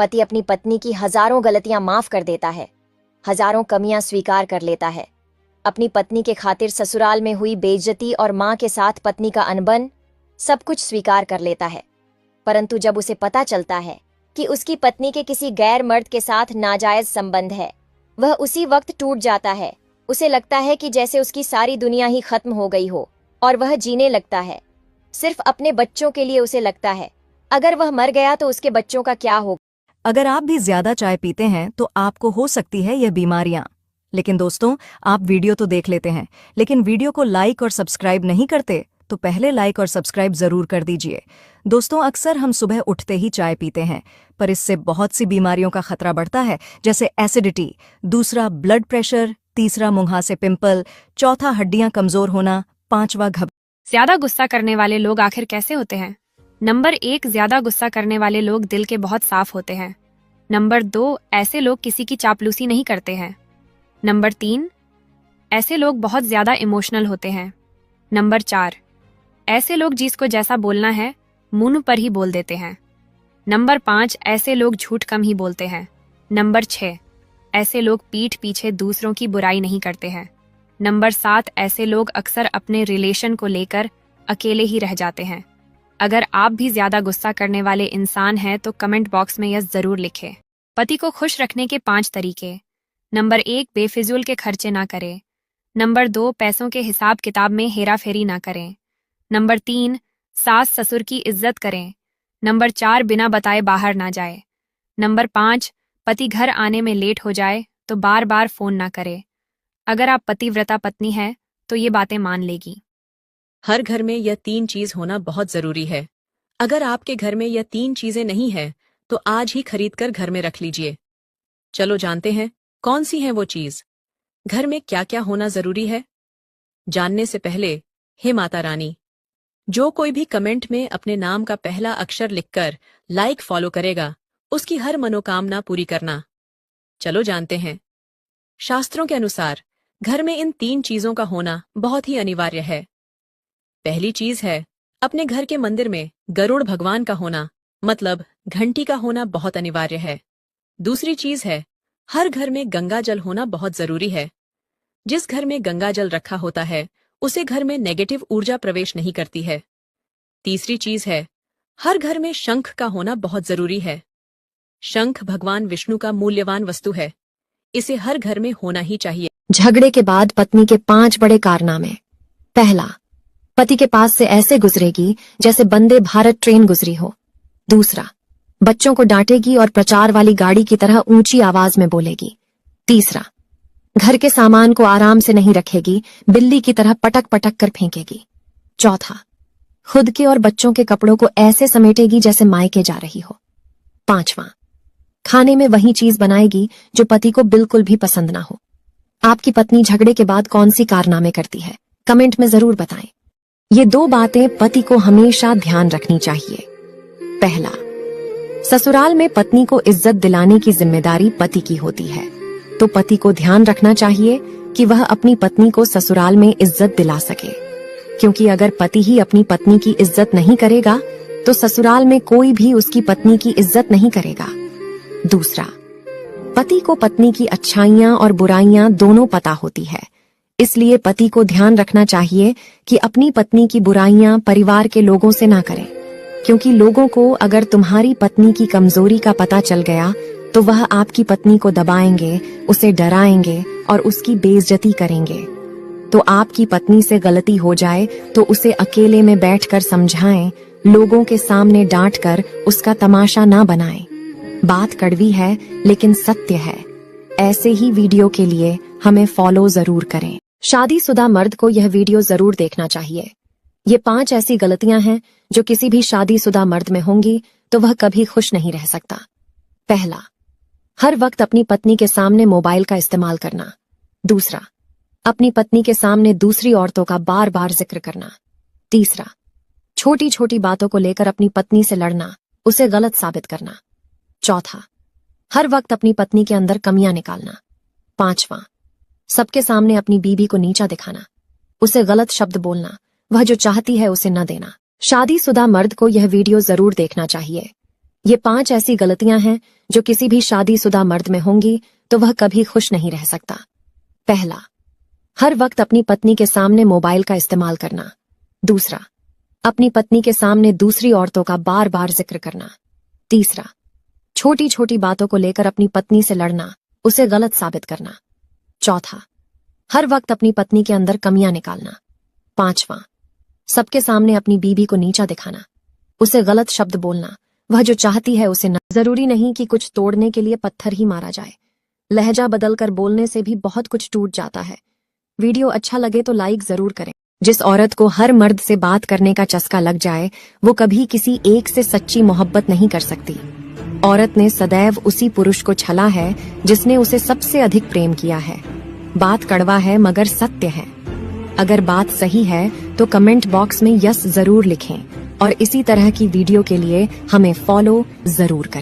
पति अपनी पत्नी की हजारों गलतियां माफ कर देता है, हजारों कमियां स्वीकार कर लेता है। अपनी पत्नी के खातिर ससुराल में हुई बेइज्जती और मां के साथ पत्नी का अनबन सब कुछ स्वीकार कर लेता है। परंतु जब उसे पता चलता है कि उसकी पत्नी के किसी गैर मर्द के साथ नाजायज संबंध है, वह उसी वक्त टूट जाता है। उसे लगता है कि जैसे उसकी सारी दुनिया ही खत्म हो गई हो और वह जीने लगता है सिर्फ अपने बच्चों के लिए। उसे लगता है अगर वह मर गया तो उसके बच्चों का क्या होगा। अगर आप भी ज्यादा चाय पीते हैं तो आपको हो सकती है यह बीमारियां। लेकिन दोस्तों, आप वीडियो तो देख लेते हैं, लेकिन वीडियो को लाइक और सब्सक्राइब नहीं करते, तो पहले लाइक और सब्सक्राइब जरूर कर दीजिए। दोस्तों, अक्सर हम सुबह उठते ही चाय पीते हैं, पर इससे बहुत सी बीमारियों का खतरा बढ़ता है, जैसे एसिडिटी, दूसरा ब्लड प्रेशर, तीसरा मुंहासे पिंपल, चौथा हड्डियां कमजोर होना, पांचवा ज्यादा गुस्सा करने वाले लोग आखिर कैसे होते हैं? नंबर 1, ज्यादा गुस्सा करने वाले लोग दिल के बहुत साफ होते हैं। नंबर 2, ऐसे लोग किसी की चापलूसी नहीं करते हैं। नंबर 3, ऐसे लोग बहुत ज्यादा इमोशनल होते हैं। नंबर 4, ऐसे लोग जिसको जैसा बोलना है मुंह पर ही बोल देते हैं। नंबर 5, ऐसे लोग झूठ कम ही बोलते हैं। नंबर 6, ऐसे लोग पीठ पीछे दूसरों की बुराई नहीं करते हैं। नंबर 7, ऐसे लोग अक्सर अपने रिलेशन को लेकर अकेले ही रह जाते हैं। अगर आप भी ज्यादा गुस्सा करने वाले इंसान हैं तो कमेंट बॉक्स में यह जरूर लिखें। पति को खुश रखने के 5 तरीके। नंबर 1, बेफिजूल के खर्चे ना करें। नंबर 2, पैसों के हिसाब किताब में हेरा फेरी ना करें। नंबर 3, सास ससुर की इज्जत करें। नंबर 4, बिना बताए बाहर ना जाए। नंबर 5, पति घर आने में लेट हो जाए तो बार बार फोन ना करे। अगर आप पतिव्रता पत्नी है तो ये बातें मान लेगी। हर घर में यह 3 चीज होना बहुत जरूरी है। अगर आपके घर में यह 3 चीजें नहीं है तो आज ही खरीद कर घर में रख लीजिए। चलो जानते हैं कौन सी है वो चीज। घर में क्या क्या होना जरूरी है। जानने से पहले, हे माता रानी, जो कोई भी कमेंट में अपने नाम का पहला अक्षर लिखकर लाइक फॉलो करेगा, उसकी हर मनोकामना पूरी करना। चलो जानते हैं। शास्त्रों के अनुसार घर में इन 3 चीजों का होना बहुत ही अनिवार्य है। पहली चीज है अपने घर के मंदिर में गरुड़ भगवान का होना, मतलब घंटी का होना बहुत अनिवार्य है। दूसरी चीज है हर घर में गंगा जल होना बहुत जरूरी है। जिस घर में गंगा जल रखा होता है उसे घर में नेगेटिव ऊर्जा प्रवेश नहीं करती है। तीसरी चीज है हर घर में शंख का होना बहुत जरूरी है। शंख भगवान विष्णु का मूल्यवान वस्तु है, इसे हर घर में होना ही चाहिए। झगड़े के बाद पत्नी के 5 बड़े कारनामे। पहला, पति के पास से ऐसे गुजरेगी जैसे वंदे भारत ट्रेन गुजरी हो। दूसरा, बच्चों को डांटेगी और प्रचार वाली गाड़ी की तरह ऊंची आवाज में बोलेगी। तीसरा, घर के सामान को आराम से नहीं रखेगी, बिल्ली की तरह पटक पटक कर फेंकेगी। चौथा, खुद के और बच्चों के कपड़ों को ऐसे समेटेगी जैसे मायके जा रही हो। पांचवा, खाने में वही चीज बनाएगी जो पति को बिल्कुल भी पसंद ना हो। आपकी पत्नी झगड़े के बाद कौन सी कारनामे करती है, कमेंट में जरूर बताएं। ये 2 बातें पति को हमेशा ध्यान रखनी चाहिए। पहला, ससुराल में पत्नी को इज्जत दिलाने की जिम्मेदारी पति की होती है, तो पति को ध्यान रखना चाहिए कि वह अपनी पत्नी को ससुराल में इज्जत दिला सके, क्योंकि अगर पति ही अपनी पत्नी की इज्जत नहीं करेगा तो ससुराल में कोई भी उसकी पत्नी की इज्जत नहीं करेगा। दूसरा, पति को पत्नी की अच्छाइयां और बुराइयां दोनों पता होती है, इसलिए पति को ध्यान रखना चाहिए कि अपनी पत्नी की बुराइयां परिवार के लोगों से ना करें, क्योंकि लोगों को अगर तुम्हारी पत्नी की कमजोरी का पता चल गया तो वह आपकी पत्नी को दबाएंगे, उसे डराएंगे और उसकी बेइज्जती करेंगे। तो आपकी पत्नी से गलती हो जाए तो उसे अकेले में बैठकर समझाएं, लोगों के सामने डांटकर उसका तमाशा ना बनाएं। बात कड़वी है लेकिन सत्य है। ऐसे ही वीडियो के लिए हमें फॉलो जरूर करें। शादीशुदा मर्द को यह वीडियो जरूर देखना चाहिए। ये 5 ऐसी गलतियां हैं जो किसी भी शादीशुदा मर्द में होंगी तो वह कभी खुश नहीं रह सकता। पहला, हर वक्त अपनी पत्नी के सामने मोबाइल का इस्तेमाल करना। दूसरा, अपनी पत्नी के सामने दूसरी औरतों का बार बार जिक्र करना। तीसरा, छोटी छोटी बातों को लेकर अपनी पत्नी से लड़ना, उसे गलत साबित करना। चौथा, हर वक्त अपनी पत्नी के अंदर कमियां निकालना। पांचवा, सबके सामने अपनी बीवी को नीचा दिखाना, उसे गलत शब्द बोलना, वह जो चाहती है उसे न देना। शादीशुदा मर्द को यह वीडियो जरूर देखना चाहिए। ये 5 ऐसी गलतियां हैं जो किसी भी शादीशुदा मर्द में होंगी तो वह कभी खुश नहीं रह सकता। पहला, हर वक्त अपनी पत्नी के सामने मोबाइल का इस्तेमाल करना। दूसरा, अपनी पत्नी के सामने दूसरी औरतों का बार बार जिक्र करना। तीसरा, छोटी छोटी बातों को लेकर अपनी पत्नी से लड़ना, उसे गलत साबित करना। चौथा, हर वक्त अपनी पत्नी के अंदर कमियां निकालना। पांचवां, सबके सामने अपनी बीबी को नीचा दिखाना, उसे गलत शब्द बोलना, वह जो चाहती है उसे न। जरूरी नहीं कि कुछ तोड़ने के लिए पत्थर ही मारा जाए, लहजा बदलकर बोलने से भी बहुत कुछ टूट जाता है। वीडियो अच्छा लगे तो लाइक जरूर करें। जिस औरत को हर मर्द से बात करने का चस्का लग जाए वो कभी किसी एक से सच्ची मोहब्बत नहीं कर सकती। औरत ने सदैव उसी पुरुष को छला है जिसने उसे सबसे अधिक प्रेम किया है। बात कड़वा है मगर सत्य है। अगर बात सही है तो कमेंट बॉक्स में यस जरूर लिखें और इसी तरह की वीडियो के लिए हमें फॉलो जरूर करें।